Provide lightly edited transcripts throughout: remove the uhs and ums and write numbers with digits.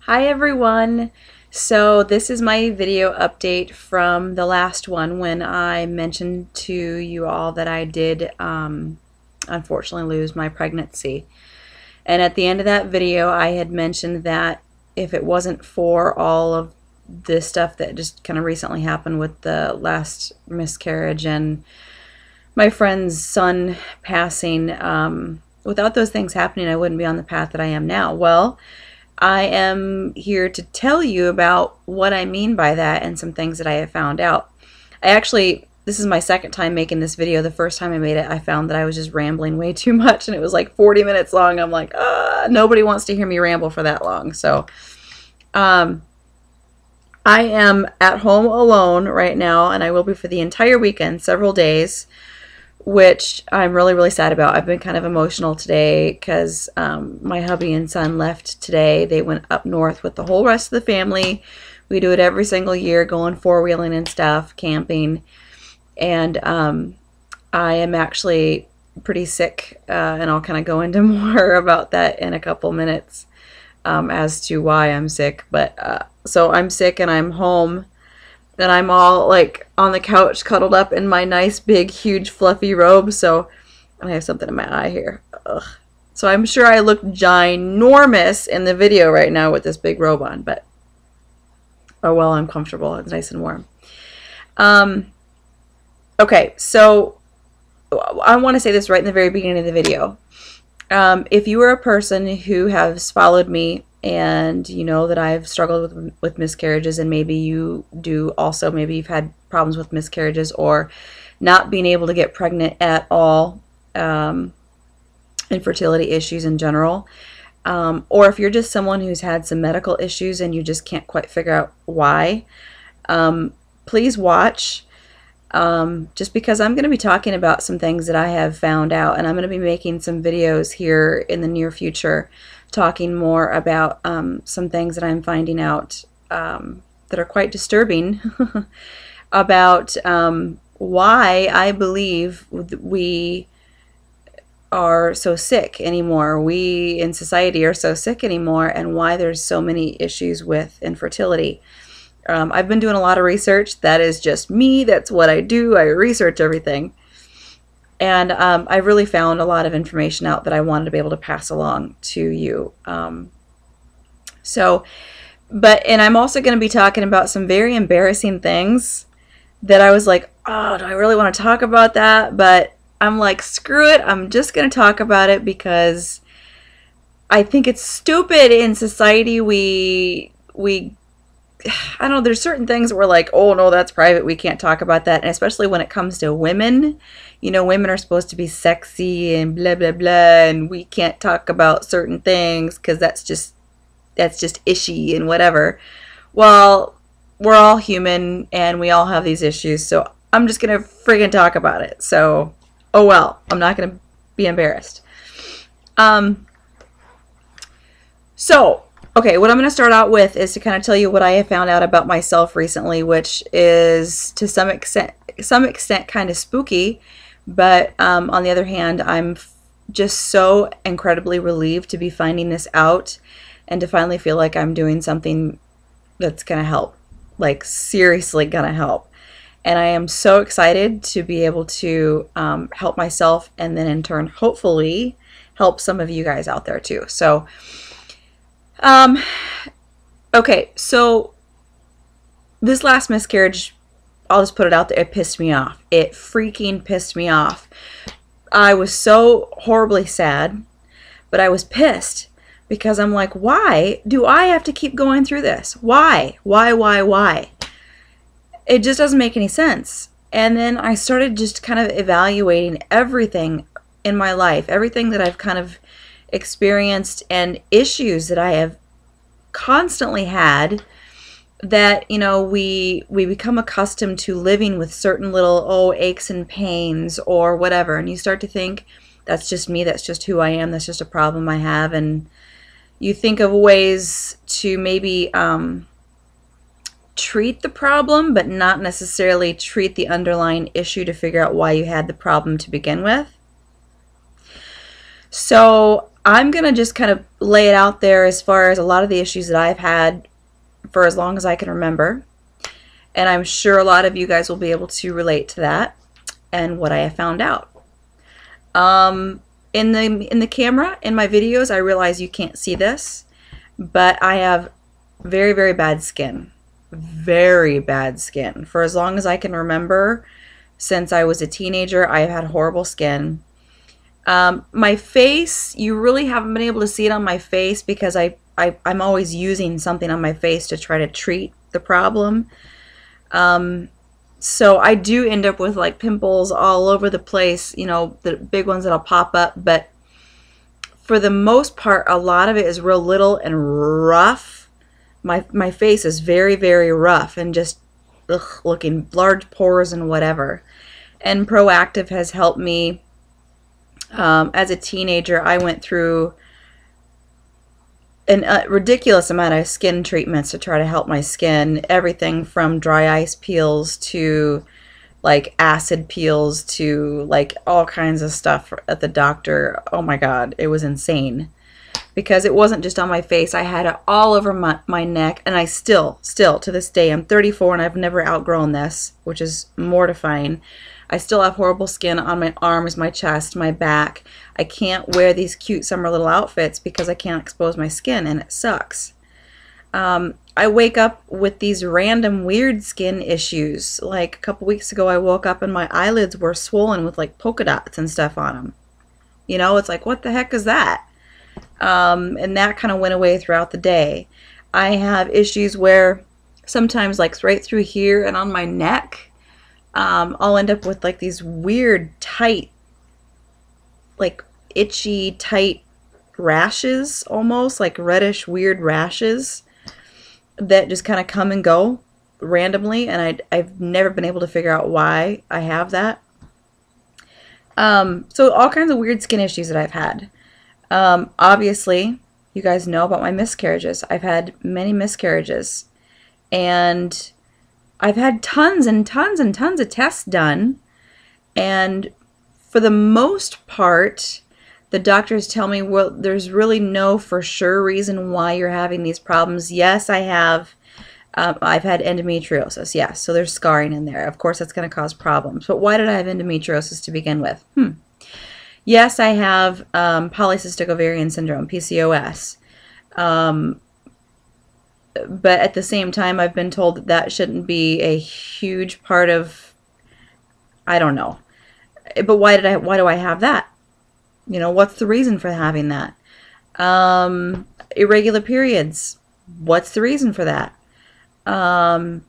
Hi everyone. So this is my video update from the last one when I mentioned to you all that I did unfortunately lose my pregnancy. And at the end of that video I had mentioned that if it wasn't for all of this stuff that just kind of recently happened with the last miscarriage and my friend's son passing, without those things happening I wouldn't be on the path that I am now. Well, I am here to tell you about what I mean by that and some things that I have found out. This is my second time making this video. The first time I made it, I found that I was just rambling way too much and it was like 40 minutes long. I'm like, nobody wants to hear me ramble for that long. So, I am at home alone right now and I will be for the entire weekend, several days, which I'm really, really sad about. I've been kind of emotional today because my hubby and son left today. They went up north with the whole rest of the family. We do it every single year, going four-wheeling and stuff, camping. And I am actually pretty sick, and I'll kind of go into more about that in a couple minutes as to why I'm sick. But so I'm sick and I'm home. And I'm all like on the couch cuddled up in my nice big huge fluffy robe. So I have something in my eye here. Ugh. So I'm sure I look ginormous in the video right now with this big robe on, but oh well, I'm comfortable. It's nice and warm. Okay, so I want to say this right in the very beginning of the video. If you are a person who has followed me and you know that I've struggled with miscarriages, and maybe you do also, maybe you've had problems with miscarriages or not being able to get pregnant at all, infertility issues in general, or if you're just someone who's had some medical issues and you just can't quite figure out why, please watch, just because I'm going to be talking about some things that I have found out, and I'm going to be making some videos here in the near future talking more about some things that I'm finding out that are quite disturbing about why I believe we are so sick anymore. We in society are so sick anymore, and why there's so many issues with infertility. I've been doing a lot of research. That is just me. That's what I do. I research everything. And I really found a lot of information out that I wanted to be able to pass along to you. And I'm also going to be talking about some very embarrassing things that I was like, oh, do I really want to talk about that? But I'm like, screw it. I'm just going to talk about it because I think it's stupid in society. I don't know, there's certain things that we're like, oh no, that's private, we can't talk about that. And especially when it comes to women, you know, women are supposed to be sexy and blah blah blah, and we can't talk about certain things because that's just ishy and whatever. Well, we're all human and we all have these issues, so I'm just gonna friggin' talk about it. So oh well, I'm not gonna be embarrassed. Okay, what I'm going to start out with is to kind of tell you what I have found out about myself recently, which is to some extent kind of spooky, but on the other hand, I'm just so incredibly relieved to be finding this out and to finally feel like I'm doing something that's going to help, like seriously going to help. And I am so excited to be able to help myself and then in turn, hopefully, help some of you guys out there too. So okay, so this last miscarriage, I'll just put it out there, it pissed me off. It freaking pissed me off. I was so horribly sad, but I was pissed because I'm like, why do I have to keep going through this? Why? Why? It just doesn't make any sense. And then I started just kind of evaluating everything in my life, everything that I've kind of experienced and issues that I have constantly had, that, you know, we become accustomed to living with certain little aches and pains or whatever, and you start to think that's just me, that's just who I am, that's just a problem I have, and you think of ways to maybe treat the problem but not necessarily treat the underlying issue to figure out why you had the problem to begin with. So I'm going to just kind of lay it out there as far as a lot of the issues that I've had for as long as I can remember. And I'm sure a lot of you guys will be able to relate to that and what I have found out. In the camera, in my videos, I realize you can't see this, but I have very, very bad skin. Very bad skin. For as long as I can remember, since I was a teenager, I have had horrible skin. My face, you really haven't been able to see it on my face because I'm always using something on my face to try to treat the problem. So I do end up with like pimples all over the place, you know, the big ones that'll pop up, but for the most part, a lot of it is real little and rough. My face is very, very rough and just looking large pores and whatever. And Proactive has helped me. As a teenager, I went through a ridiculous amount of skin treatments to try to help my skin. Everything from dry ice peels to like acid peels to like all kinds of stuff at the doctor. Oh my God, it was insane. Because it wasn't just on my face. I had it all over my neck, and I still to this day, I'm 34 and I've never outgrown this, which is mortifying. I still have horrible skin on my arms, my chest, my back. I can't wear these cute summer little outfits because I can't expose my skin, and it sucks. I wake up with these random weird skin issues. Like a couple weeks ago, I woke up and my eyelids were swollen with like polka dots and stuff on them. You know, it's like, what the heck is that? And that kind of went away throughout the day. I have issues where sometimes like right through here and on my neck, I'll end up with like these weird tight, like itchy tight rashes, almost like reddish weird rashes that just kind of come and go randomly, and I've never been able to figure out why I have that. So all kinds of weird skin issues that I've had. Obviously, you guys know about my miscarriages. I've had many miscarriages, and I've had tons and tons and tons of tests done, and for the most part, the doctors tell me, well, there's really no for sure reason why you're having these problems. Yes, I have. I've had endometriosis, yes, so there's scarring in there. Of course, that's going to cause problems. But why did I have endometriosis to begin with? Yes, I have polycystic ovarian syndrome, PCOS. But at the same time, I've been told that that shouldn't be a huge part of, I don't know. But why do I have that? You know, what's the reason for having that? Irregular periods. What's the reason for that?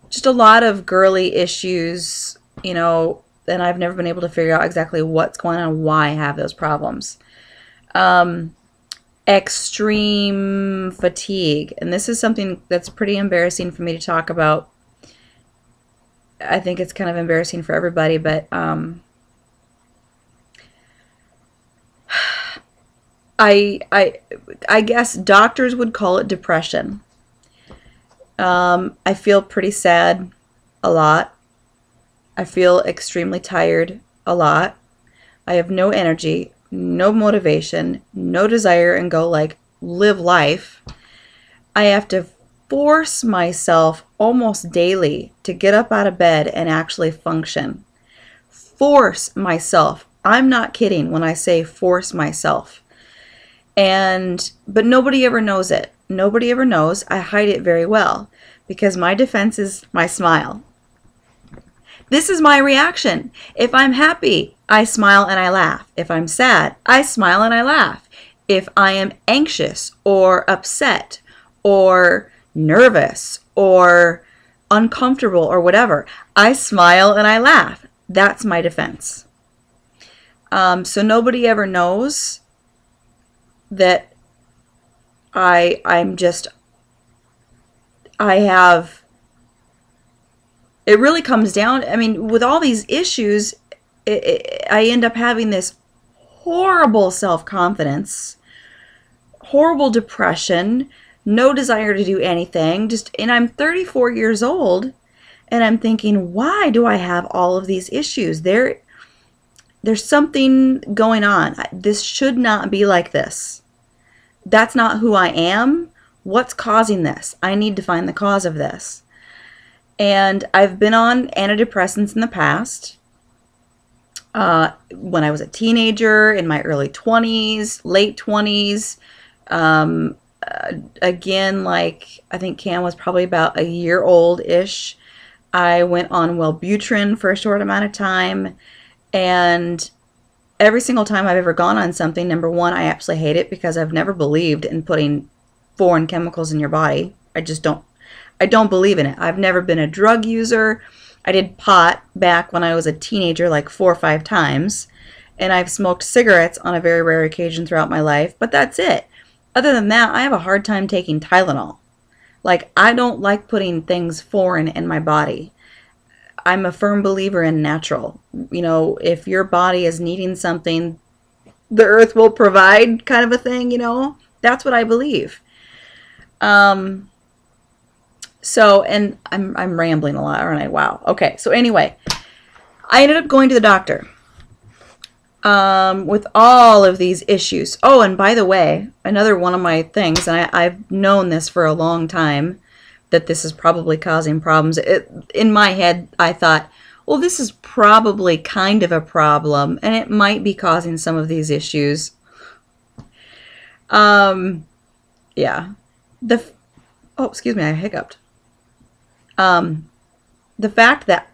Just a lot of girly issues, you know, and I've never been able to figure out exactly what's going on, why I have those problems. Extreme fatigue. And this is something that's pretty embarrassing for me to talk about. I think it's kind of embarrassing for everybody, but I guess doctors would call it depression. I feel pretty sad a lot. I feel extremely tired a lot. I have no energy, no motivation, no desire, and go like live life. I have to force myself almost daily to get up out of bed and actually function. Force myself. I'm not kidding when I say force myself. But nobody ever knows it. Nobody ever knows. I hide it very well because my defense is my smile. This is my reaction. If I'm happy, I smile and I laugh. If I'm sad, I smile and I laugh. If I am anxious or upset or nervous or uncomfortable or whatever, I smile and I laugh. That's my defense. So nobody ever knows that I have, it really comes down, I mean, with all these issues, I end up having this horrible self-confidence, horrible depression, no desire to do anything, and I'm 34 years old, and I'm thinking, why do I have all of these issues? There's something going on. This should not be like this. that's not who I am. What's causing this? I need to find the cause of this. And I've been on antidepressants in the past. When I was a teenager, in my early 20s, late 20s. Again, like I think Cam was probably about a year old-ish. I went on Wellbutrin for a short amount of time. And every single time I've ever gone on something, number one, I absolutely hate it because I've never believed in putting foreign chemicals in your body. I don't believe in it. I've never been a drug user. I did pot back when I was a teenager like 4 or 5 times, and I've smoked cigarettes on a very rare occasion throughout my life, but that's it. Other than that, I have a hard time taking Tylenol. Like, I don't like putting things foreign in my body. I'm a firm believer in natural. You know, if your body is needing something, the earth will provide, kind of a thing, you know? That's what I believe. So, and I'm rambling a lot, aren't I? Wow. Okay. So anyway, I ended up going to the doctor with all of these issues. Oh, and by the way, another one of my things, and I've known this for a long time, that this is probably causing problems. In my head, I thought, well, this is probably kind of a problem, and it might be causing some of these issues. Yeah. Oh, excuse me, I hiccuped. The fact that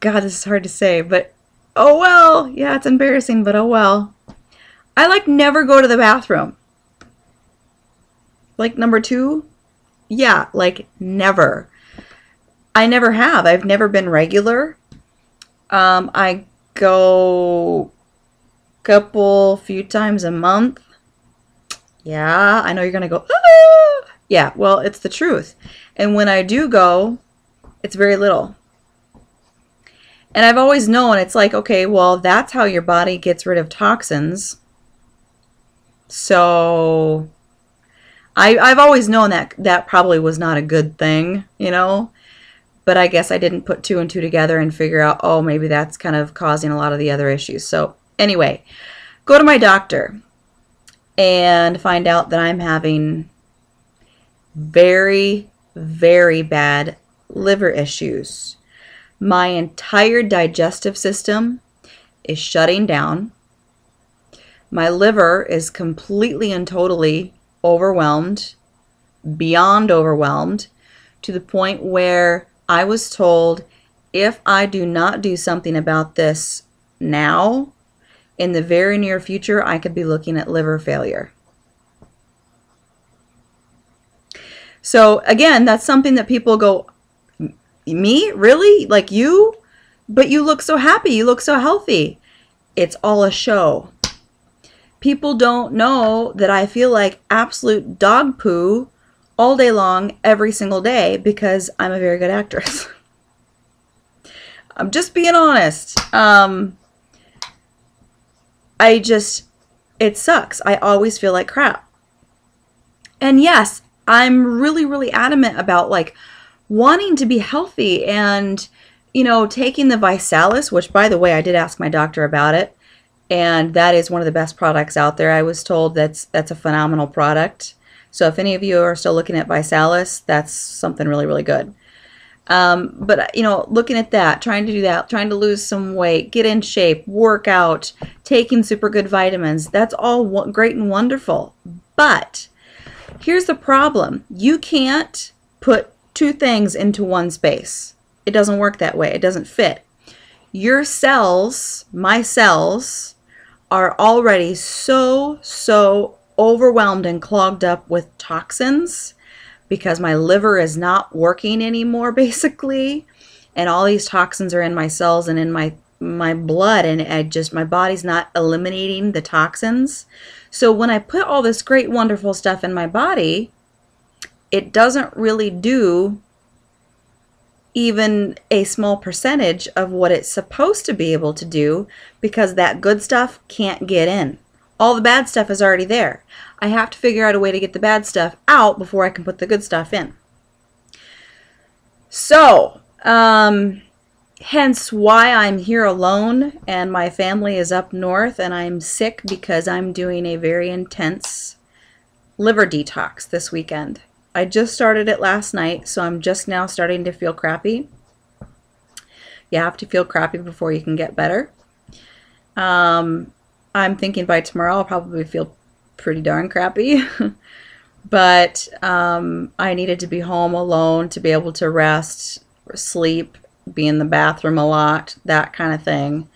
God, this is hard to say, but oh well. Yeah, it's embarrassing, but oh well. I like never go to the bathroom. Like number 2? Yeah, like never. I never have. I've never been regular. I go few times a month. Yeah, I know you're gonna go, ah! Yeah, well, it's the truth. And when I do go, it's very little. And I've always known, it's like, okay, well, that's how your body gets rid of toxins. So I've always known that that probably was not a good thing, you know? But I guess I didn't put 2 and 2 together and figure out, oh, maybe that's kind of causing a lot of the other issues. So anyway, go to my doctor and find out that I'm having very, very bad liver issues. My entire digestive system is shutting down. My liver is completely and totally overwhelmed, beyond overwhelmed, to the point where I was told if I do not do something about this now, in the very near future, I could be looking at liver failure. So again, that's something that people go, me? Really? Like you? But you look so happy. You look so healthy. It's all a show. People don't know that I feel like absolute dog poo all day long, every single day, because I'm a very good actress. I'm just being honest. It sucks. I always feel like crap. And yes, I'm really, really adamant about like wanting to be healthy and, you know, taking the Visalis, which by the way, I did ask my doctor about it. And that is one of the best products out there. I was told that's a phenomenal product. So if any of you are still looking at Visalis, that's something really, really good. But, you know, looking at that, trying to do that, trying to lose some weight, get in shape, work out, taking super good vitamins, that's all great and wonderful. But here's the problem. You can't put 2 things into one space. It doesn't work that way. It doesn't fit. Your cells, my cells, are already so overwhelmed and clogged up with toxins because my liver is not working anymore, basically. And all these toxins are in my cells and in my blood, and my body's not eliminating the toxins. So when I put all this great, wonderful stuff in my body, it doesn't really do even a small percentage of what it's supposed to be able to do, because that good stuff can't get in. All the bad stuff is already there. I have to figure out a way to get the bad stuff out before I can put the good stuff in. So, hence why I'm here alone and my family is up north and I'm sick because I'm doing a very intense liver detox this weekend. I just started it last night, so I'm just now starting to feel crappy. You have to feel crappy before you can get better. I'm thinking by tomorrow I'll probably feel pretty darn crappy. But I needed to be home alone to be able to rest, sleep, be in the bathroom a lot, that kind of thing,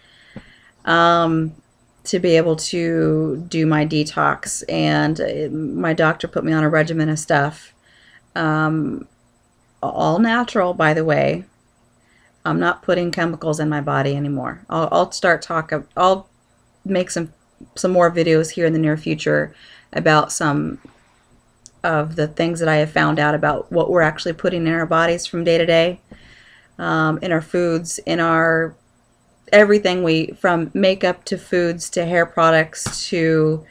to be able to do my detox. And my doctor put me on a regimen of stuff, all natural, by the way. I'm not putting chemicals in my body anymore. I'll make some more videos here in the near future about some of the things that I have found out about what we're actually putting in our bodies from day to day, in our foods, in our everything, from makeup to foods to hair products to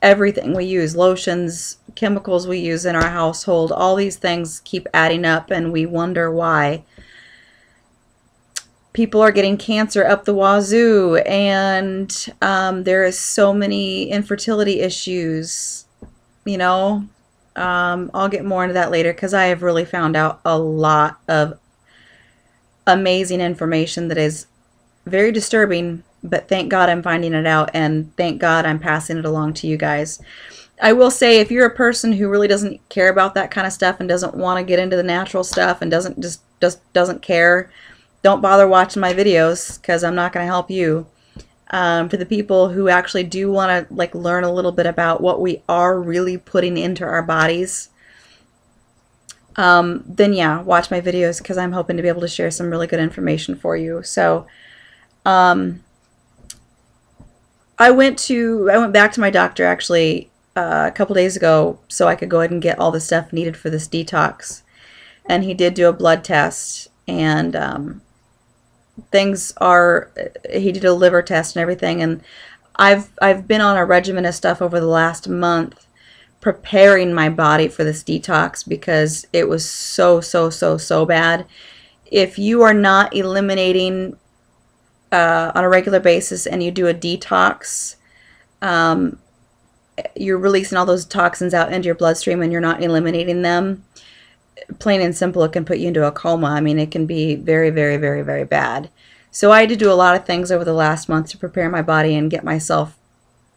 everything we use, lotions, chemicals we use in our household. All these things keep adding up, and we wonder why. People are getting cancer up the wazoo, and there is so many infertility issues, you know. I'll get more into that later because I have really found out a lot of amazing information that is very disturbing, but thank God I'm finding it out, and thank God I'm passing it along to you guys. I will say, if you're a person who really doesn't care about that kind of stuff and doesn't want to get into the natural stuff and doesn't care, don't bother watching my videos because I'm not going to help you. For the people who actually do want to learn a little bit about what we are really putting into our bodies, then yeah, watch my videos because I'm hoping to be able to share some really good information for you. So I went back to my doctor actually a couple days ago so I could go ahead and get all the stuff needed for this detox, and he did do a blood test, and he did a liver test and everything, and I've been on a regimen of stuff over the last month preparing my body for this detox because it was so bad. If you are not eliminating on a regular basis and you do a detox, you're releasing all those toxins out into your bloodstream and you're not eliminating them, plain and simple, it can put you into a coma. I mean, it can be very, very, very, very bad. So I had to do a lot of things over the last month to prepare my body and get myself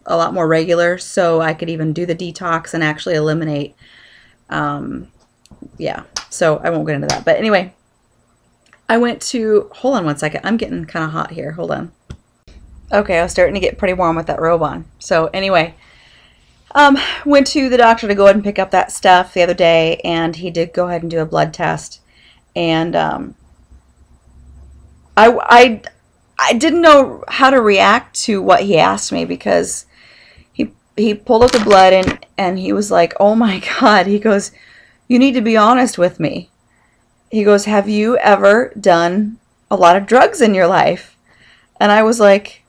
a lot more regular so I could even do the detox and actually eliminate. Yeah, so I won't get into that. But anyway, I went to, hold on one second. I'm getting kind of hot here. Hold on. Okay, I was starting to get pretty warm with that robe on. So anyway, went to the doctor to go ahead and pick up that stuff the other day, and he did go ahead and do a blood test. And I didn't know how to react to what he asked me because he pulled up the blood and he was like, "Oh my God," he goes, "You need to be honest with me." He goes, "Have you ever done a lot of drugs in your life?" And I was like,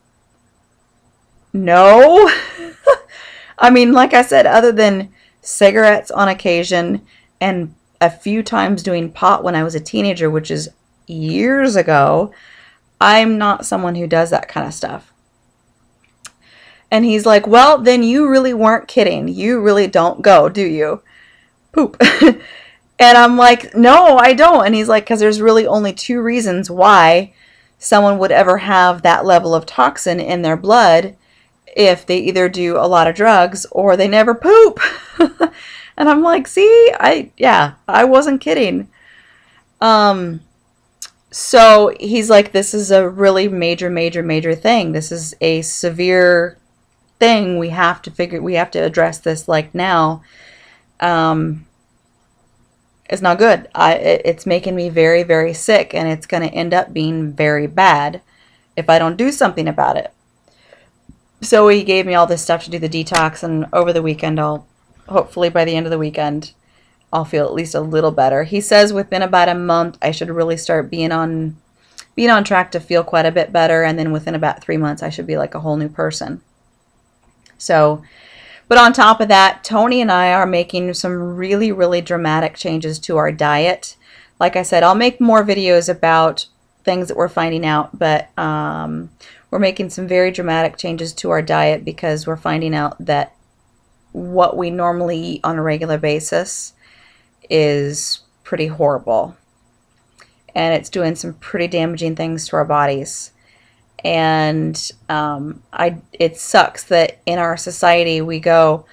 "No." I mean, like I said, other than cigarettes on occasion and a few times doing pot when I was a teenager, which is years ago, I'm not someone who does that kind of stuff. And he's like, "Well, then you really weren't kidding. You really don't go, do you?" Poop. And I'm like, "No, I don't." And he's like, "Because there's really only two reasons why someone would ever have that level of toxin in their blood: if they either do a lot of drugs or they never poop." And I'm like, "See, I wasn't kidding." So he's like, "This is a really major thing. This is a severe thing. We have to address this like now. It's not good. It's making me very, very sick, and it's going to end up being very bad if I don't do something about it." So he gave me all this stuff to do the detox, and over the weekend, hopefully by the end of the weekend, I'll feel at least a little better. He says within about a month, I should really start being on track to feel quite a bit better, and then within about 3 months, I should be like a whole new person. So, but on top of that, Tony and I are making some really, really dramatic changes to our diet. Like I said, I'll make more videos about things that we're finding out, but we're making some very dramatic changes to our diet because we're finding out that what we normally eat on a regular basis is pretty horrible, and it's doing some pretty damaging things to our bodies. And it sucks that in our society we go,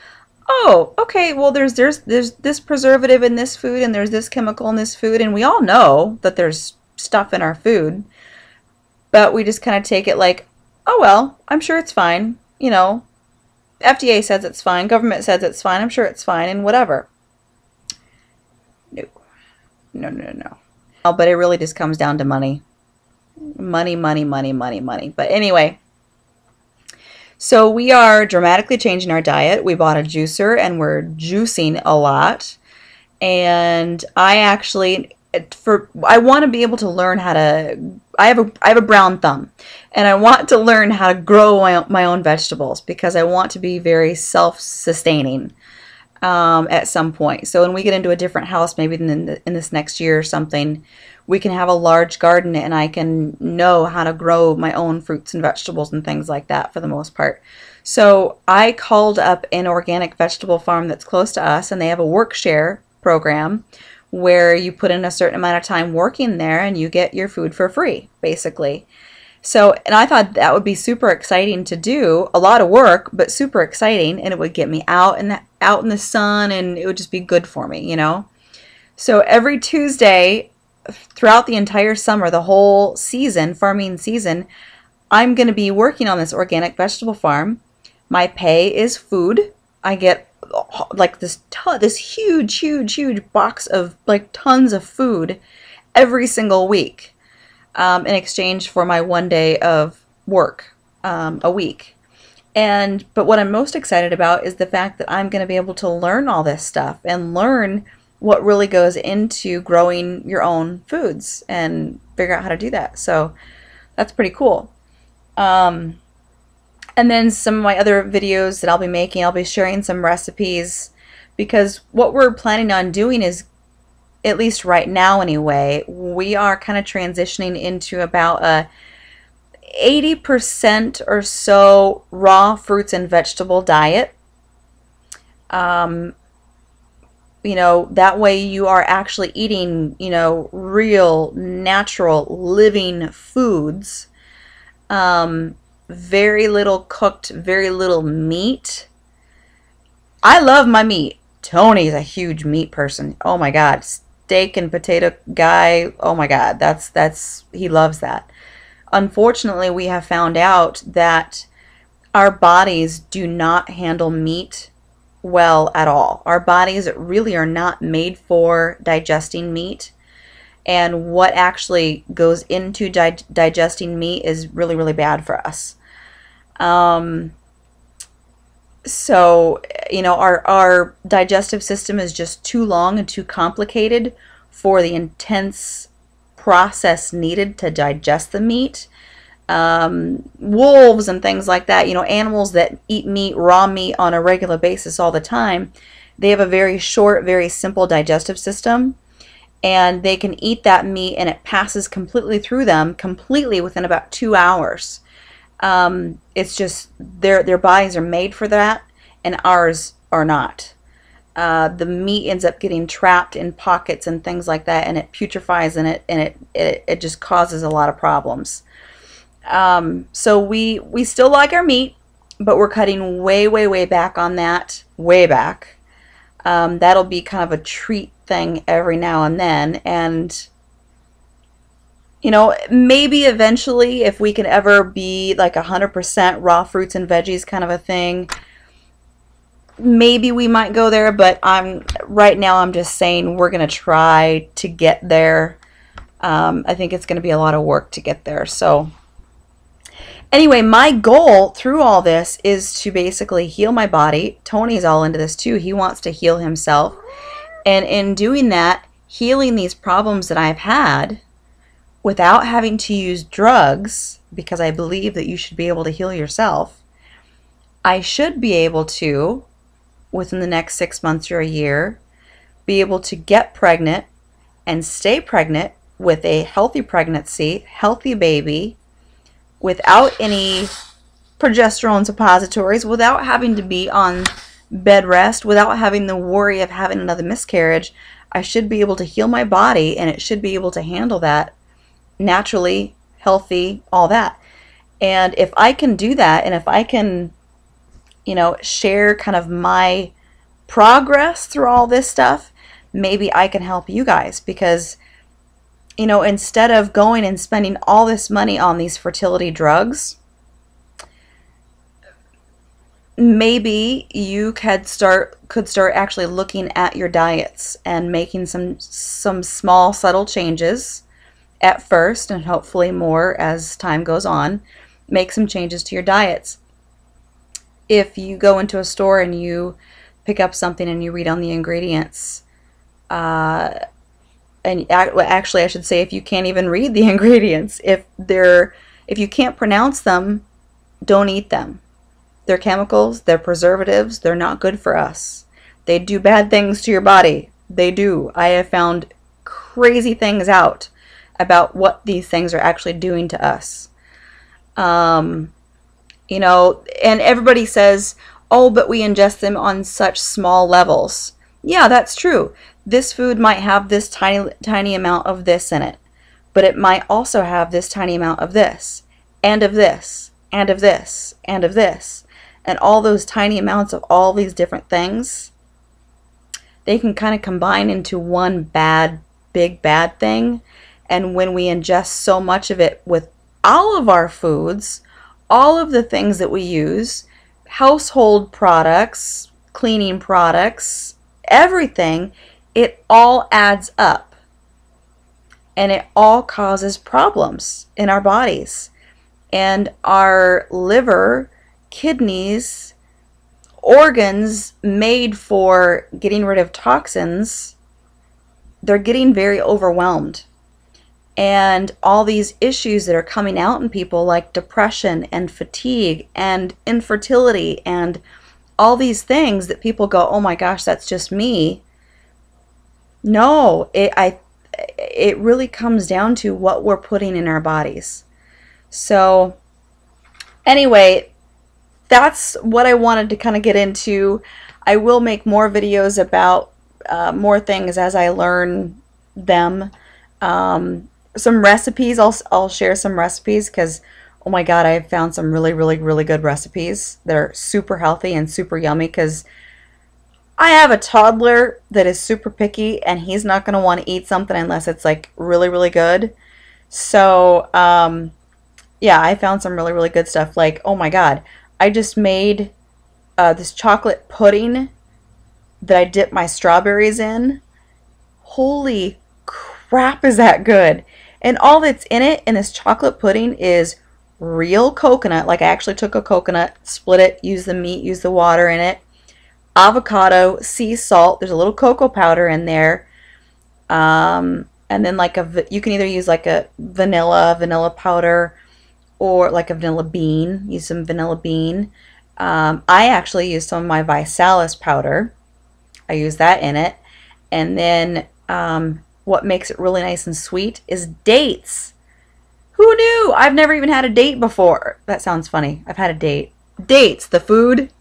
oh, okay, well, there's this preservative in this food, and there's this chemical in this food, and we all know that there's stuff in our food, but we just kind of take it like, oh, well, I'm sure it's fine. You know, FDA says it's fine, government says it's fine, I'm sure it's fine, and whatever. No, no, no, no. But it really just comes down to money. Money, money, money, money, money. But anyway, so we are dramatically changing our diet. We bought a juicer and we're juicing a lot. And I actually, I want to be able to learn how to, I have a brown thumb, and I want to learn how to grow my own vegetables because I want to be very self-sustaining at some point. So when we get into a different house, maybe in this next year or something, we can have a large garden and I can know how to grow my own fruits and vegetables and things like that for the most part. So I called up an organic vegetable farm that's close to us, and they have a work share program where you put in a certain amount of time working there and you get your food for free, basically. So, and I thought that would be super exciting to do, a lot of work, but super exciting, and it would get me out in the sun, and it would just be good for me, you know. So every Tuesday throughout the entire summer, the whole season, farming season, I'm going to be working on this organic vegetable farm. My pay is food. I get like this huge box of like tons of food every single week in exchange for my 1 day of work a week. But what I'm most excited about is the fact that I'm going to be able to learn all this stuff and learn what really goes into growing your own foods and figure out how to do that. So that's pretty cool. And then some of my other videos that I'll be making, I'll be sharing some recipes, because what we're planning on doing is, at least right now anyway, we are kind of transitioning into about a 80% or so raw fruits and vegetable diet. You know, that way you are actually eating, you know, real, natural, living foods. Very little cooked, very little meat. I love my meat. Tony's a huge meat person. Oh my God. Steak and potato guy. Oh my God. He loves that. Unfortunately, we have found out that our bodies do not handle meat well at all. Our bodies really are not made for digesting meat, and what actually goes into digesting meat is really, really bad for us. So, you know, our digestive system is just too long and too complicated for the intense process needed to digest the meat. Wolves and things like that, you know, animals that eat meat, raw meat on a regular basis all the time, they have a very short, very simple digestive system, and they can eat that meat and it passes completely through them completely within about 2 hours. It's just their bodies are made for that, and ours are not. The meat ends up getting trapped in pockets and things like that, and it putrefies, and it just causes a lot of problems. So we still like our meat, but we're cutting way back on that, way back. That'll be kind of a treat thing every now and then, and you know, maybe eventually, if we can ever be like 100% raw fruits and veggies kind of a thing, maybe we might go there, but right now I'm just saying we're gonna try to get there. I think it's gonna be a lot of work to get there. So anyway, my goal through all this is to basically heal my body. Tony's all into this too. He wants to heal himself. And in doing that, healing these problems that I've had without having to use drugs, because I believe that you should be able to heal yourself, I should be able to, within the next 6 months or a year, be able to get pregnant and stay pregnant with a healthy pregnancy, healthy baby, without any progesterone suppositories, without having to be on bed rest, without having the worry of having another miscarriage. I should be able to heal my body, and it should be able to handle that naturally, healthy, all that. And if I can do that, and if I can, you know, share kind of my progress through all this stuff, maybe I can help you guys. Because, you know, instead of going and spending all this money on these fertility drugs, maybe you could start actually looking at your diets and making some small subtle changes at first, and hopefully more as time goes on. Make some changes to your diets. If you go into a store and you pick up something and you read on the ingredients, and actually I should say, if you can't even read the ingredients, if you can't pronounce them, don't eat them. They're chemicals, they're preservatives, they're not good for us. They do bad things to your body. They do. I have found crazy things out about what these things are actually doing to us. You know, and everybody says, oh, but we ingest them on such small levels. Yeah, that's true. This food might have this tiny amount of this in it, but it might also have this tiny amount of this, and of this, and of this, and of this. And all those tiny amounts of all these different things, they can kind of combine into one big bad thing. And when we ingest so much of it with all of our foods, all of the things that we use, household products, cleaning products, everything, it all adds up. And it all causes problems in our bodies. And our liver, kidneys, organs made for getting rid of toxins, they're getting very overwhelmed. And all these issues that are coming out in people, like depression and fatigue and infertility and all these things that people go, oh my gosh, that's just me. No, it really comes down to what we're putting in our bodies. So anyway, that's what I wanted to kind of get into. I will make more videos about more things as I learn them. Some recipes, I'll share some recipes, because oh my god, I've found some really good recipes that are super healthy and super yummy, because I have a toddler that is super picky, and he's not going to want to eat something unless it's like really good. So yeah, I found some really good stuff. Like, oh my god, I just made this chocolate pudding that I dipped my strawberries in. Holy crap, is that good. And all that's in it, in this chocolate pudding, is real coconut. Like, I actually took a coconut, split it, used the meat, used the water in it, avocado, sea salt, there's a little cocoa powder in there, and then like you can either use like a vanilla powder, or like a vanilla bean. Use some vanilla bean. I actually use some of my Visalis powder. I use that in it. And then what makes it really nice and sweet is dates. Who knew? I've never even had a date before. That sounds funny. I've had a date. Dates, the food.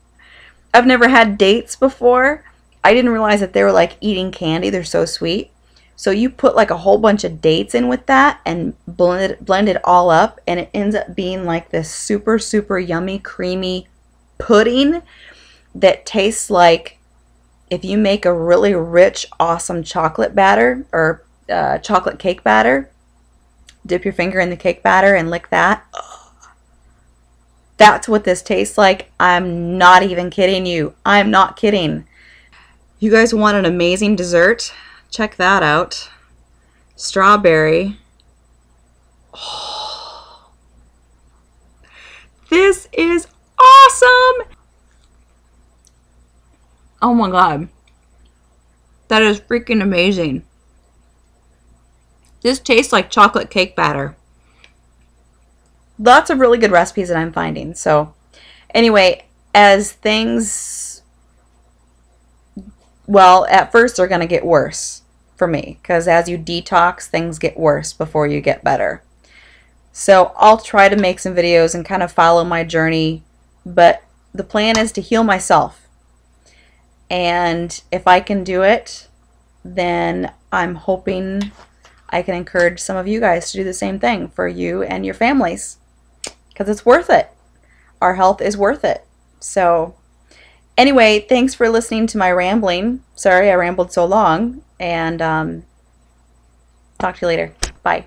I've never had dates before. I didn't realize that they were like eating candy. They're so sweet. So you put like a whole bunch of dates in with that and blend it all up, and it ends up being like this super yummy, creamy pudding that tastes like if you make a really rich, awesome chocolate batter, or chocolate cake batter, dip your finger in the cake batter and lick that. That's what this tastes like. I'm not even kidding you. I'm not kidding. You guys want an amazing dessert? Check that out. Strawberry. Oh, this is awesome. Oh my god. That is freaking amazing. This tastes like chocolate cake batter. Lots of really good recipes that I'm finding. So anyway, as things, well, at first they're going to get worse. for me, because as you detox, things get worse before you get better. So I'll try to make some videos and kind of follow my journey, but the plan is to heal myself. And if I can do it, then I'm hoping I can encourage some of you guys to do the same thing for you and your families, because it's worth it. Our health is worth it. So anyway, thanks for listening to my rambling. Sorry I rambled so long, and talk to you later. Bye.